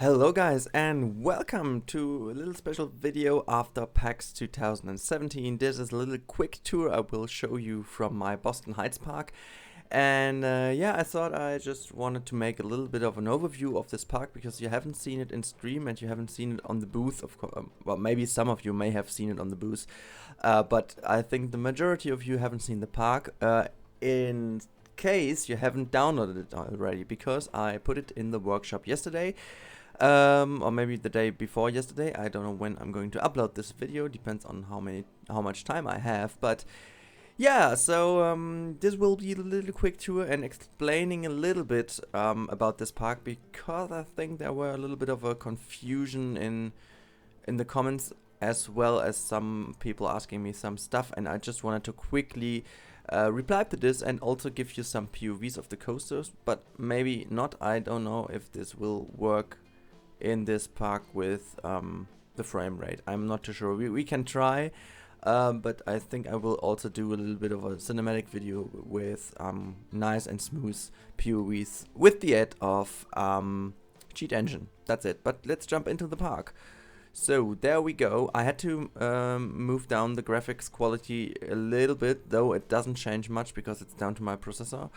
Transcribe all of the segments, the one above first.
Hello guys and welcome to a little special video after PAX 2017. This is a little quick tour I will show you from my Boston Heights park. And yeah, I thought I just wanted to make a little bit of an overview of this park because you haven't seen it in stream and you haven't seen it on the booth. Of course, well, maybe some of you may have seen it on the booth, but I think the majority of you haven't seen the park. In case you haven't downloaded it already, because I put it in the workshop yesterday. Or maybe the day before yesterday. I don't know when I'm going to upload this video. Depends on how much time I have. But yeah, so this will be a little quick tour and explaining a little bit about this park, because I think there were a little bit of a confusion in the comments, as well as some people asking me some stuff, and I just wanted to quickly reply to this and also give you some POVs of the coasters, but maybe not. I don't know if this will work in this park with the frame rate. I'm not too sure. We can try, but I think I will also do a little bit of a cinematic video with nice and smooth POVs with the aid of cheat engine. That's it. But let's jump into the park. So there we go. I had to move down the graphics quality a little bit, though it doesn't change much because it's down to my processor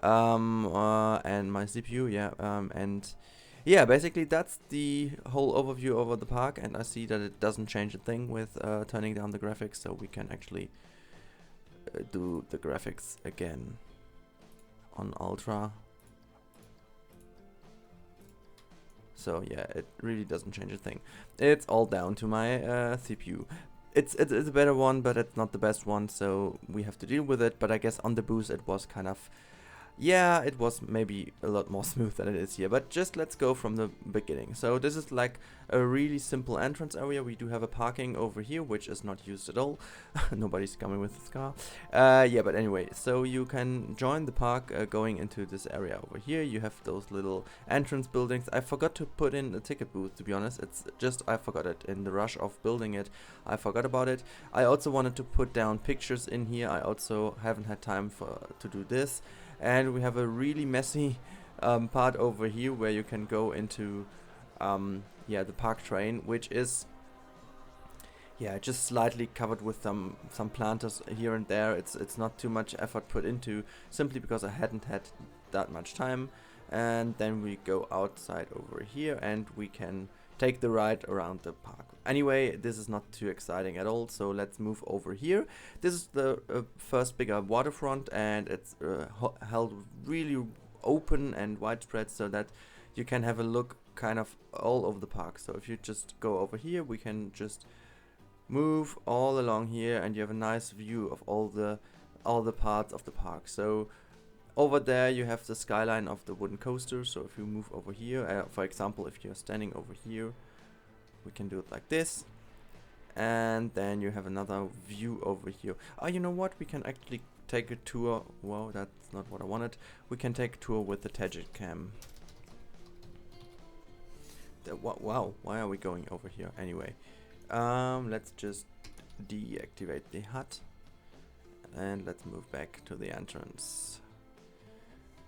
and my CPU. Yeah, and yeah, basically that's the whole overview over the park, and I see that it doesn't change a thing with turning down the graphics, so we can actually do the graphics again on ultra. So yeah, it really doesn't change a thing. It's all down to my CPU. It's a better one, but it's not the best one, so we have to deal with it. But I guess on the boost it was kind of, yeah, it was maybe a lot more smooth than it is here, but just let's go from the beginning. So this is like a really simple entrance area. We do have a parking over here, which is not used at all. Nobody's coming with this car. Yeah, but anyway, so you can join the park going into this area over here. You have those little entrance buildings. I forgot to put in a ticket booth, to be honest. It's just I forgot it in the rush of building it. I forgot about it. I also wanted to put down pictures in here. I also haven't had time to do this. And we have a really messy part over here where you can go into yeah, the park train, which is, yeah, just slightly covered with some planters here and there. It's not too much effort put into, simply because I hadn't had that much time. And then we go outside over here and we can take the ride around the park. Anyway, this is not too exciting at all, so let's move over here. This is the first bigger waterfront, and it's held really open and widespread, so that you can have a look kind of all over the park. So if you just go over here, we can just move all along here, and you have a nice view of all the parts of the park. So over there you have the skyline of the wooden coaster. So if you move over here, for example, if you're standing over here, we can do it like this, and then you have another view over here. Oh, you know what? We can actually take a tour. Wow, that's not what I wanted. We can take a tour with the Tagit cam. Wow, why are we going over here? Anyway, let's just deactivate the hut, and let's move back to the entrance.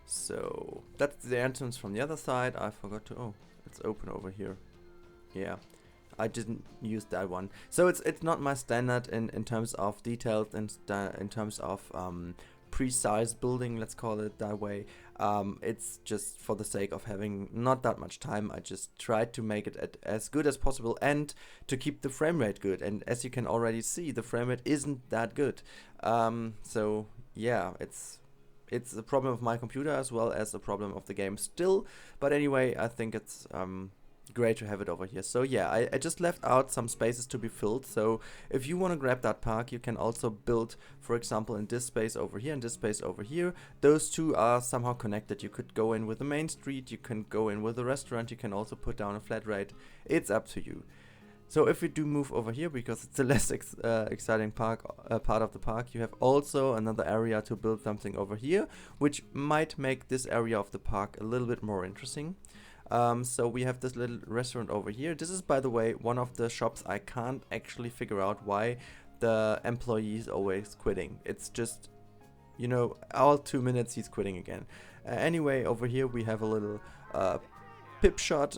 So that's the entrance from the other side. I forgot to, oh, it's open over here. Yeah, I didn't use that one. So it's not my standard in terms of details and in terms of precise building, let's call it that way. It's just for the sake of having not that much time. I just tried to make it as good as possible and to keep the frame rate good. And as you can already see, the frame rate isn't that good. So yeah, it's a problem of my computer as well as a problem of the game still. But anyway, I think it's great to have it over here. So yeah, I just left out some spaces to be filled. So if you want to grab that park, you can also build, for example, in this space over here and this space over here. Those two are somehow connected. You could go in with the main street, you can go in with a restaurant, you can also put down a flat rate. It's up to you. So if we do move over here, because it's a less exciting part of the park, you have also another area to build something over here, which might make this area of the park a little bit more interesting. So we have this little restaurant over here. This is, by the way, one of the shops I can't actually figure out why the employee is always quitting. It's just, you know, all 2 minutes he's quitting again. Anyway, over here we have a little pip shot,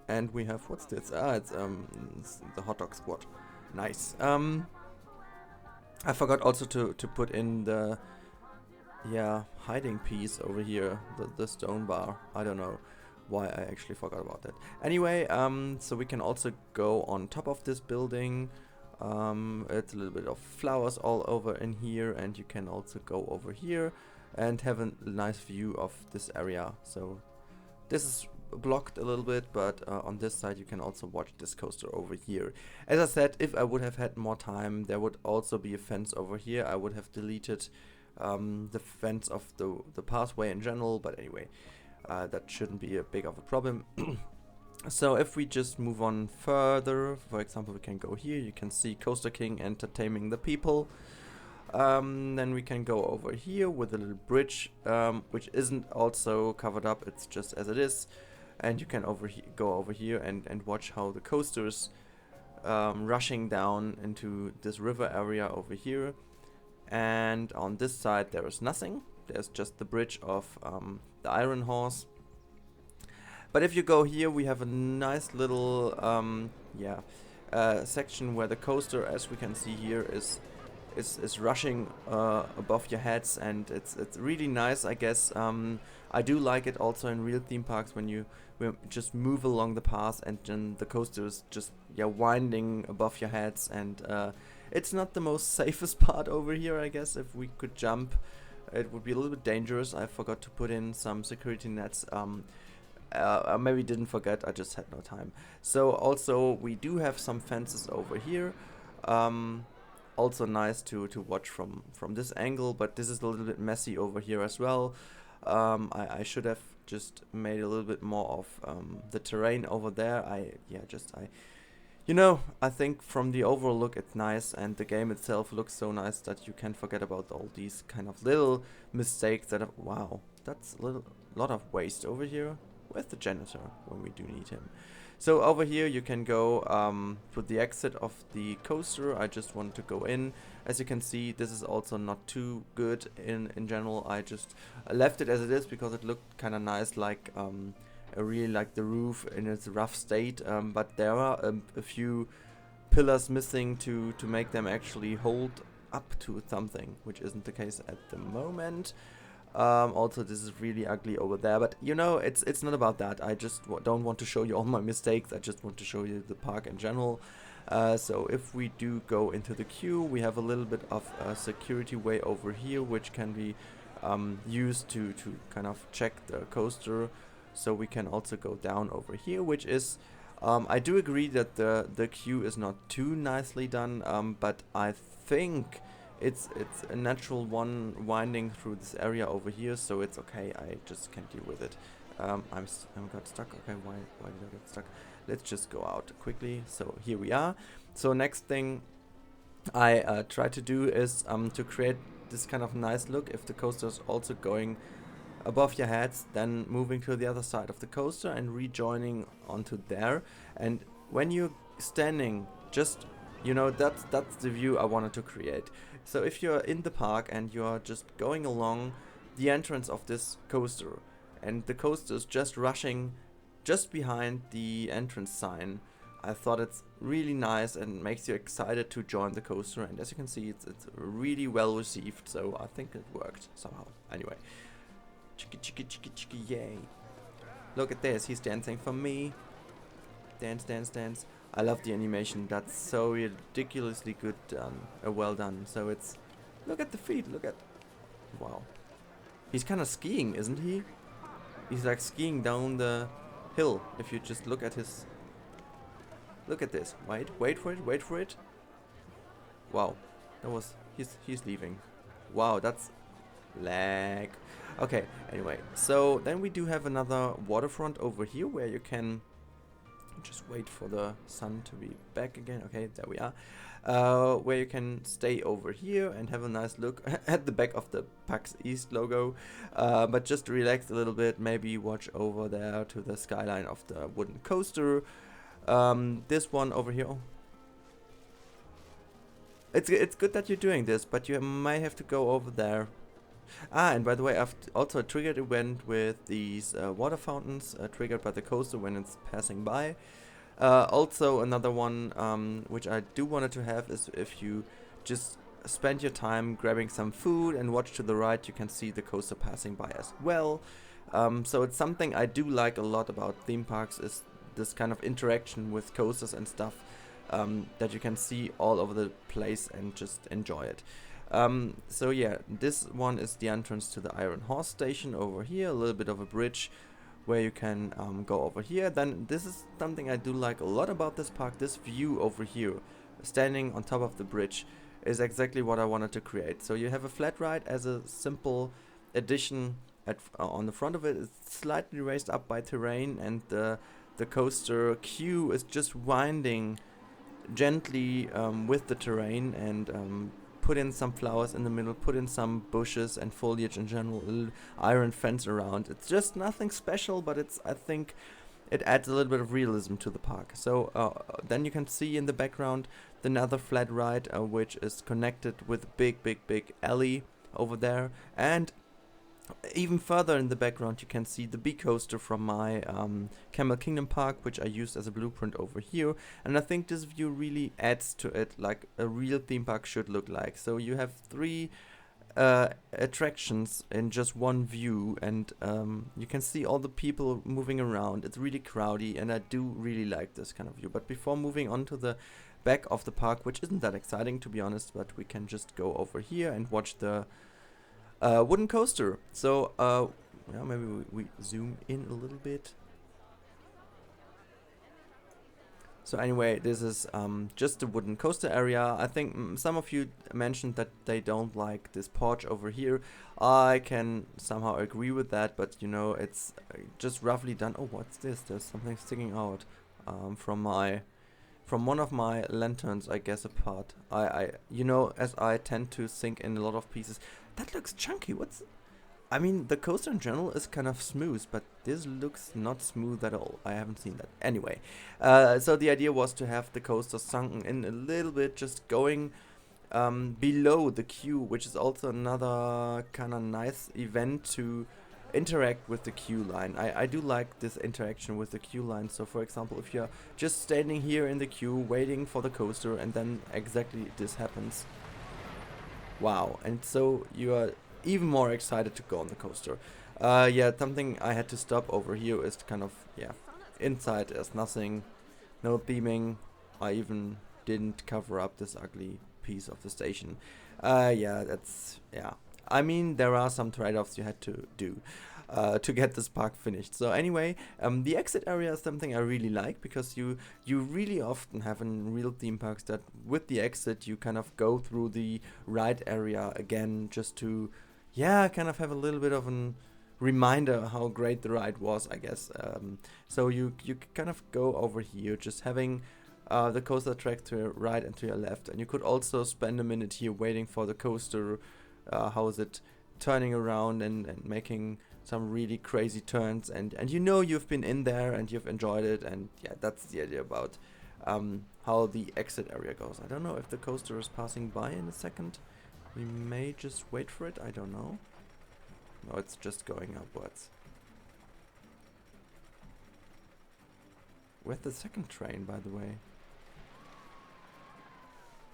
and we have, what's this? It's the hot dog squad. Nice. I forgot also to put in the, yeah, hiding piece over here, the stone bar. I don't know why I actually forgot about that. Anyway, so we can also go on top of this building. It's a little bit of flowers all over in here, and you can also go over here and have a nice view of this area. So this is blocked a little bit, but on this side you can also watch this coaster over here. As I said, if I would have had more time, there would also be a fence over here. I would have deleted the fence of the pathway in general, but anyway, that shouldn't be a big of a problem. So if we just move on further, for example, we can go here. You can see Coaster King entertaining the people. Then we can go over here with a little bridge, which isn't also covered up, it's just as it is. And you can go over here and watch how the coasters rushing down into this river area over here. And on this side there is nothing, there's just the bridge of the Iron Horse. But if you go here, we have a nice little section where the coaster, as we can see here, is rushing above your heads, and it's really nice, I guess. I do like it also in real theme parks when you just move along the path and then the coaster is just winding above your heads, and it's not the most safest part over here, I guess. If we could jump, it would be a little bit dangerous. I forgot to put in some security nets. Maybe didn't forget, I just had no time. So also we do have some fences over here. Also nice to watch from this angle, but this is a little bit messy over here as well. I should have just made a little bit more of the terrain over there. I think from the overall look it's nice, and the game itself looks so nice that you can forget about all these kind of little mistakes that have, wow, that's a lot of waste over here. Where's the janitor when we do need him? So over here you can go to the exit of the coaster. I just want to go in. As you can see, this is also not too good in general. I just left it as it is because it looked kind of nice, like I really like the roof in its rough state, but there are a few pillars missing to make them actually hold up to something, which isn't the case at the moment. Also, this is really ugly over there, but you know, it's not about that. I just don't want to show you all my mistakes. I just want to show you the park in general. So if we do go into the queue, we have a little bit of a security way over here, which can be used to kind of check the coaster. So we can also go down over here, which is, I do agree that the queue is not too nicely done, but I think it's a natural one winding through this area over here, so it's okay. I just can deal with it. I got stuck. Okay, why did I get stuck? Let's just go out quickly. So here we are. So next thing I try to do is to create this kind of nice look. If the coaster is also going above your heads, then moving to the other side of the coaster and rejoining onto there. And when you're standing, just, you know, that's the view I wanted to create. So if you're in the park and you're just going along the entrance of this coaster, and the coaster is just rushing just behind the entrance sign, I thought it's really nice and makes you excited to join the coaster. And as you can see, it's really well received, so I think it worked somehow. Anyway, chicka, yay. Look at this, he's dancing for me. Dance, dance, dance. I love the animation, that's so ridiculously good done, well done. So it's, look at the feet, look at, wow. He's kind of skiing, isn't he? He's like skiing down the hill, if you just look at his, look at this, wait for it. Wow, that was, he's leaving. Wow, that's lag. Okay, anyway, so then we do have another waterfront over here where you can just wait for the sun to be back again. Okay, there we are. Where you can stay over here and have a nice look at the back of the PAX East logo, but just relax a little bit, maybe watch over there to the skyline of the wooden coaster. This one over here, oh. It's good that you're doing this, but you may have to go over there Ah, and by the way, I've also a triggered event with these water fountains triggered by the coaster when it's passing by. Also, another one which I do wanted to have is if you just spend your time grabbing some food and watch to the right, you can see the coaster passing by as well. So it's something I do like a lot about theme parks, is this kind of interaction with coasters and stuff, that you can see all over the place and just enjoy it. So yeah, this one is the entrance to the Iron Horse station over here, a little bit of a bridge where you can go over here. Then this is something I do like a lot about this park. This view over here, standing on top of the bridge, is exactly what I wanted to create. So you have a flat ride as a simple addition on the front of it. It's slightly raised up by terrain, and the coaster queue is just winding gently with the terrain, and put in some flowers in the middle, put in some bushes and foliage in general, a little iron fence around. It's just nothing special, but I think it adds a little bit of realism to the park. So then you can see in the background another flat ride, which is connected with a big alley over there. And even further in the background, you can see the bee coaster from my Camel Kingdom park, which I used as a blueprint over here. And I think this view really adds to it like a real theme park should look like. So you have 3 attractions in just one view, and you can see all the people moving around. It's really crowdy, and I do really like this kind of view. But before moving on to the back of the park, which isn't that exciting to be honest, but we can just go over here and watch the wooden coaster. So yeah, maybe we zoom in a little bit. So anyway, this is just the wooden coaster area. I think some of you mentioned that they don't like this porch over here. I can somehow agree with that, but you know, it's just roughly done. Oh, what's this? There's something sticking out from one of my lanterns, I guess, apart. You know, as I tend to sink in a lot of pieces. That looks chunky. I mean, the coaster in general is kind of smooth, but this looks not smooth at all. I haven't seen that. Anyway, so the idea was to have the coaster sunken in a little bit, just going below the queue, which is also another kind of nice event to interact with the queue line. I do like this interaction with the queue line. So for example, if you're just standing here in the queue waiting for the coaster, and then exactly this happens. Wow, and so you are even more excited to go on the coaster. Yeah, something I had to stop over here is kind of, yeah, inside there's nothing, no theming. I even didn't cover up this ugly piece of the station. Yeah, that's, yeah. I mean, there are some trade-offs you had to do to get this park finished. So anyway, the exit area is something I really like, because you really often have in real theme parks that with the exit you kind of go through the ride area again, just to, yeah, kind of have a little bit of an reminder how great the ride was, I guess. So you kind of go over here, just having the coaster track to your right and to your left, and you could also spend a minute here waiting for the coaster. How is it turning around and making some really crazy turns, and you know you've been in there and you've enjoyed it. And yeah, that's the idea about how the exit area goes. I don't know if the coaster is passing by in a second. We may just wait for it. I don't know. No, it's just going upwards. Where's the second train, by the way?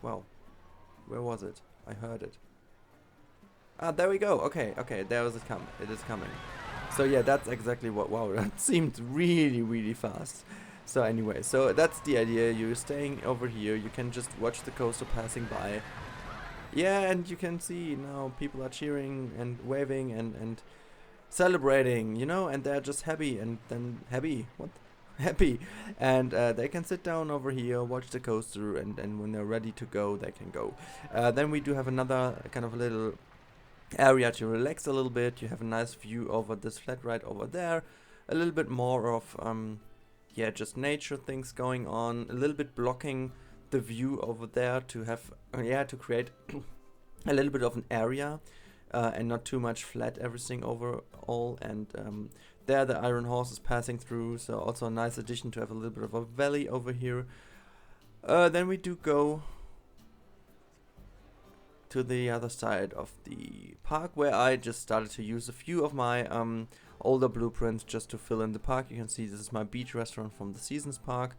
Well, where was it? I heard it. Ah, there we go. Okay, there was it come. It is coming. So yeah, that's exactly what. Wow, that seemed really fast. So anyway, so that's the idea. You're staying over here. You can just watch the coaster passing by. Yeah, and you can see now people are cheering and waving and celebrating, you know, and they're just happy, and then happy. What? Happy. And they can sit down over here, watch the coaster, and when they're ready to go, they can go. Then we do have another kind of little area to relax a little bit. You have a nice view over this flat ride over there. A little bit more of yeah, just nature things going on. A little bit blocking the view over there to have to create a little bit of an area and not too much flat everything overall. And there the Iron Horse is passing through, so also a nice addition to have a little bit of a valley over here. Then we do go to the other side of the park, where I just started to use a few of my older blueprints just to fill in the park. You can see this is my beach restaurant from the Seasons Park,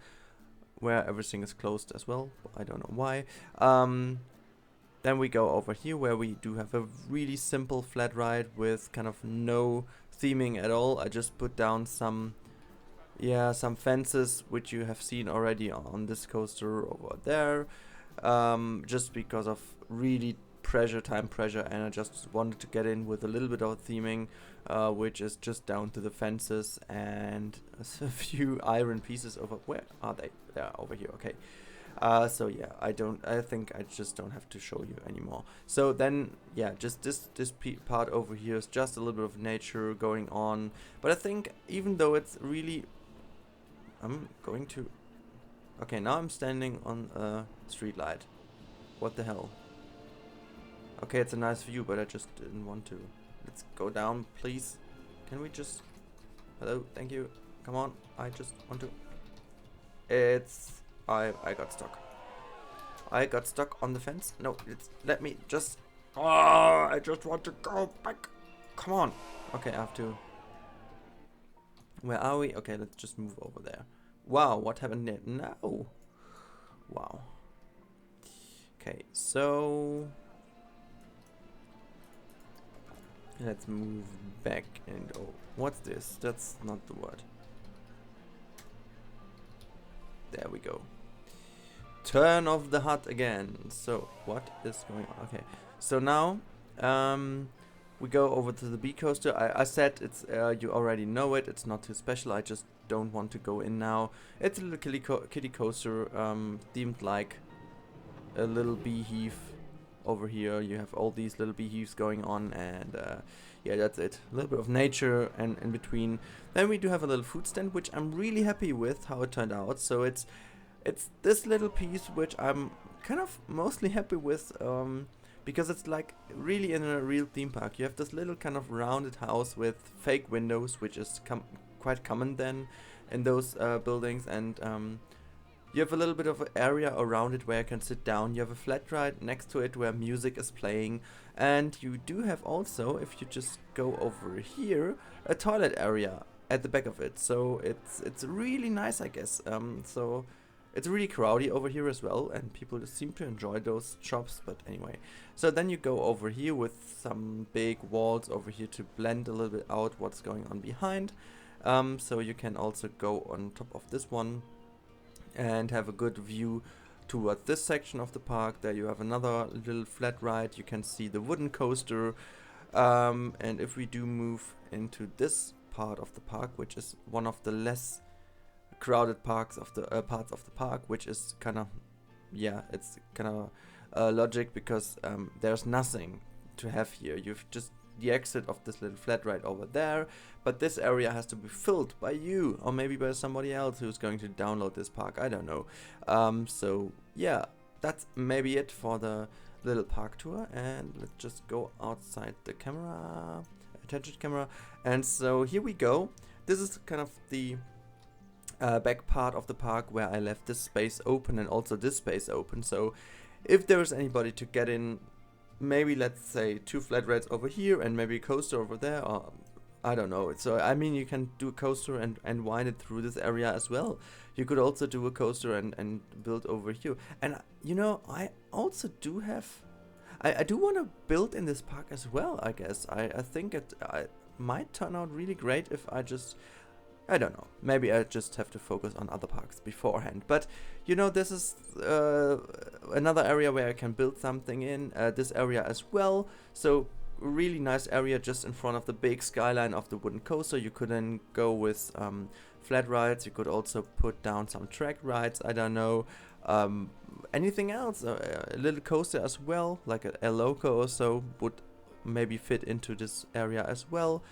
where everything is closed as well. I don't know why. Then we go over here where we do have a really simple flat ride with kind of no theming at all. I just put down some fences, which you have seen already on this coaster over there, just because of really time pressure, and I just wanted to get in with a little bit of theming, which is just down to the fences and a few iron pieces over. Where are they? They are over here. Okay. So yeah, I think I just don't have to show you anymore. So then, yeah, just this part over here is just a little bit of nature going on. But I think even though it's really, I'm going to, okay, now I'm standing on a street light. What the hell? Okay, it's a nice view, but I just didn't want to. Let's go down, please. Can we just, hello, thank you. Come on, I just want to, I got stuck. I got stuck on the fence. No, let me just... Oh, I just want to go back. Come on. Okay, I have to... Where are we? Okay, let's just move over there. Wow, what happened there? No. Wow. Okay, so... Let's move back and... Oh, what's this? That's not the word. There we go. Turn off the HUD again. So what is going on? Okay, so now we go over to the B coaster. I said it's you already know it. It's not too special. I just don't want to go in now. It's a little kiddie coaster, themed like a little beehive. Over here you have all these little beehives going on, and yeah, that's it. A little bit of nature and in between. Then we do have a little food stand, which I'm really happy with how it turned out. So it's this little piece which I'm kind of mostly happy with, because it's like really in a real theme park. You have this little kind of rounded house with fake windows, which is quite common then in those buildings, and you have a little bit of an area around it where you can sit down. You have a flat ride next to it where music is playing, and you do have also, if you just go over here, a toilet area at the back of it. So it's really nice, I guess. So it's really crowded over here as well, and people seem to enjoy those shops. But anyway, so then you go over here with some big walls over here to blend a little bit out what's going on behind. So you can also go on top of this one and have a good view towards this section of the park. There you have another little flat ride. You can see the wooden coaster, and if we do move into this part of the park, which is one of the less crowded parts of the park, which is kind of, yeah, it's kind of logic, because there's nothing to have here. You've just the exit of this little flat ride over there, but this area has to be filled by you, or maybe by somebody else who's going to download this park. I don't know. So yeah, that's maybe it for the little park tour, and let's just go outside the camera, attention camera. And so here we go. This is kind of the back part of the park where I left this space open and also this space open. So if there is anybody to get in, maybe let's say 2 flat rides over here and maybe a coaster over there, or I don't know. So I mean, you can do a coaster and wind it through this area as well. You could also do a coaster and build over here. And you know, I also do have, I do want to build in this park as well, I guess. I think it might turn out really great if I don't know, maybe I just have to focus on other parks beforehand. But you know, this is another area where I can build something in, this area as well. So really nice area just in front of the big skyline of the wooden coaster. You could then go with flat rides. You could also put down some track rides, I don't know, anything else, a little coaster as well, like a loco or so would maybe fit into this area as well.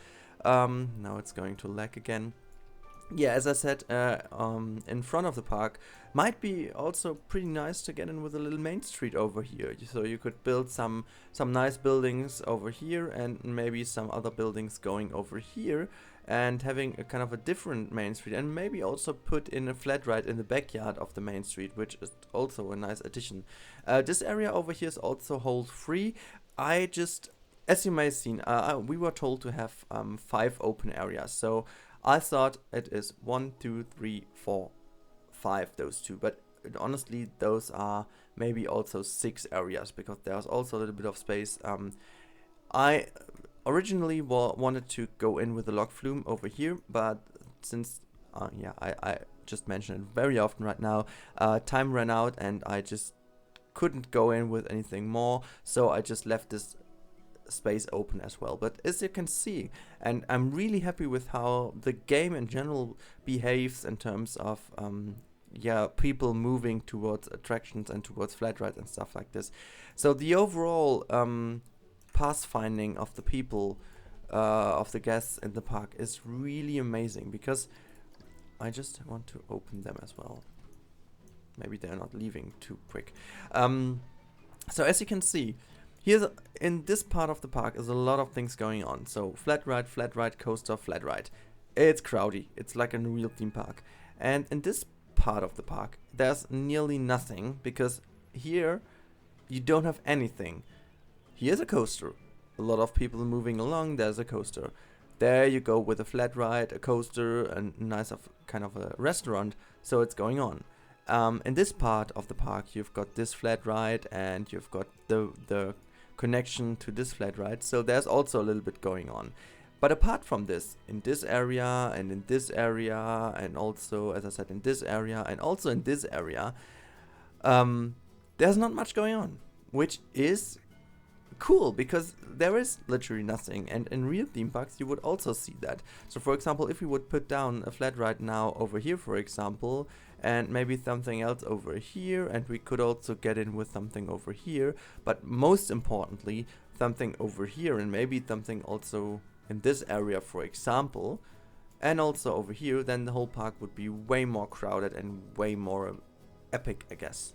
Now it's going to lag again. Yeah, as I said, in front of the park might be also pretty nice to get in with a little main street over here. So you could build some nice buildings over here and maybe some other buildings going over here. and having a kind of a different main street, and maybe also put in a flat ride in the backyard of the main street, which is also a nice addition. This area over here is also hold free. I just, as you may have seen, we were told to have 5 open areas, so I thought it is 1, 2, 3, 4, 5, those 2, but honestly those are maybe also 6 areas, because there's also a little bit of space. I originally wanted to go in with the log flume over here, but since I just mentioned it very often right now, time ran out and I just couldn't go in with anything more, so I just left this space open as well. But as you can see, and I'm really happy with how the game in general behaves in terms of people moving towards attractions and towards flat rides and stuff like this. So the overall pathfinding of the people, of the guests in the park is really amazing, because I just want to open them as well. Maybe they're not leaving too quick. So as you can see, here's in this part of the park is a lot of things going on. So flat ride, coaster, flat ride. It's crowdy. It's like a real theme park. And in this part of the park, there's nearly nothing, because here you don't have anything. Here's a coaster. A lot of people moving along. There's a coaster. There you go with a flat ride, a coaster, and nice of kind of a restaurant. So it's going on. In this part of the park, you've got this flat ride, and you've got the connection to this flat ride. So there's also a little bit going on. But apart from this, in this area and in this area, and also, as I said, in this area and also in this area, there's not much going on, which is cool, because there is literally nothing, and in real theme parks you would also see that. So for example, if we would put down a flat ride now over here, for example, and maybe something else over here, and we could also get in with something over here, but most importantly something over here, and maybe something also in this area, for example, and also over here, then the whole park would be way more crowded and way more epic, I guess.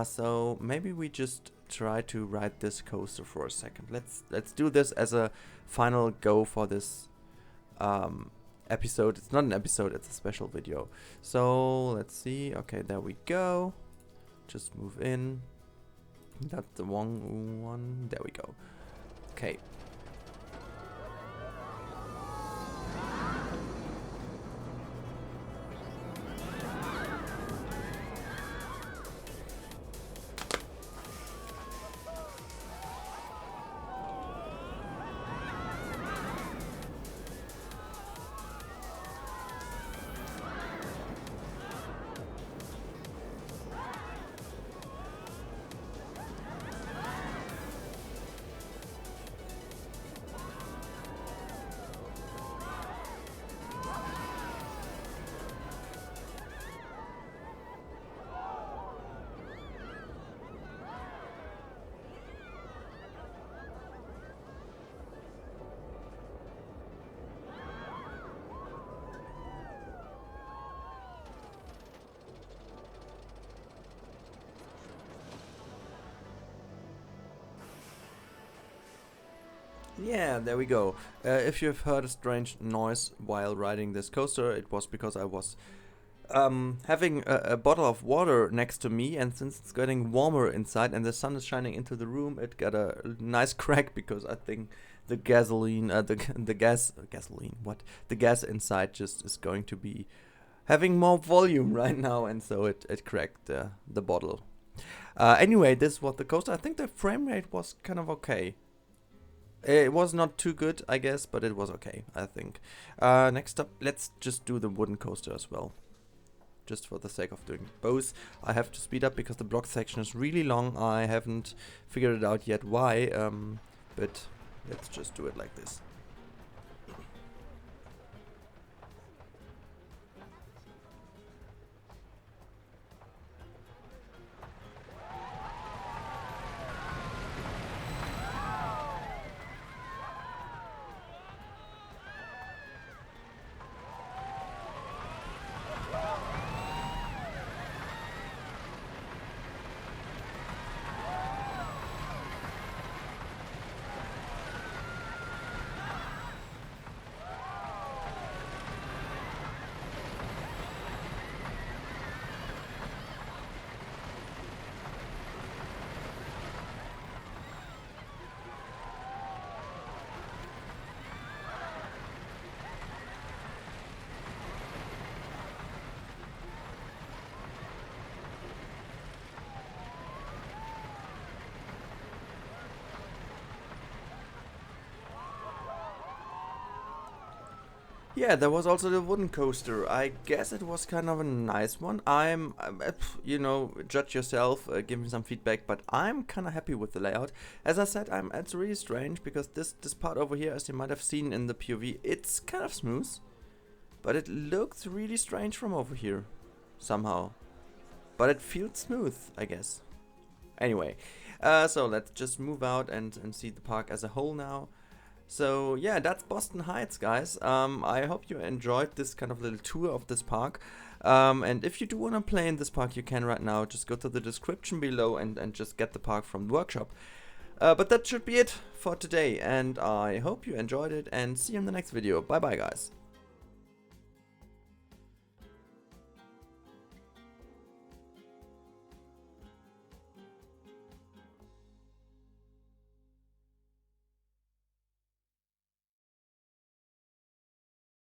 So maybe we just try to ride this coaster for a second. Let's do this as a final go for this episode. It's not an episode, it's a special video. So let's see. Okay, there we go. Just move in. That's the wrong one. There we go. Okay. Yeah, there we go. If you've heard a strange noise while riding this coaster, it was because I was having a bottle of water next to me, and since it's getting warmer inside and the sun is shining into the room, it got a nice crack, because I think the gasoline, the gas inside just is going to be having more volume right now, and so it cracked the bottle. Anyway, this was the coaster. I think the frame rate was kind of okay. It was not too good, I guess, but it was okay, I think. Next up, let's just do the wooden coaster as well. Just for the sake of doing both. I have to speed up because the block section is really long. I haven't figured it out yet why, but let's just do it like this. Yeah, there was also the wooden coaster. I guess it was kind of a nice one. You know, judge yourself, give me some feedback, but I'm kind of happy with the layout. As I said, it's really strange because this part over here, as you might have seen in the POV, it's kind of smooth, but it looks really strange from over here, somehow. But it feels smooth, I guess. Anyway, so let's just move out and see the park as a whole now. So yeah, that's Boston Heights, guys. I hope you enjoyed this kind of little tour of this park. And if you do want to play in this park, you can right now. Just go to the description below and just get the park from the workshop. But that should be it for today, and I hope you enjoyed it, and see you in the next video. Bye bye, guys.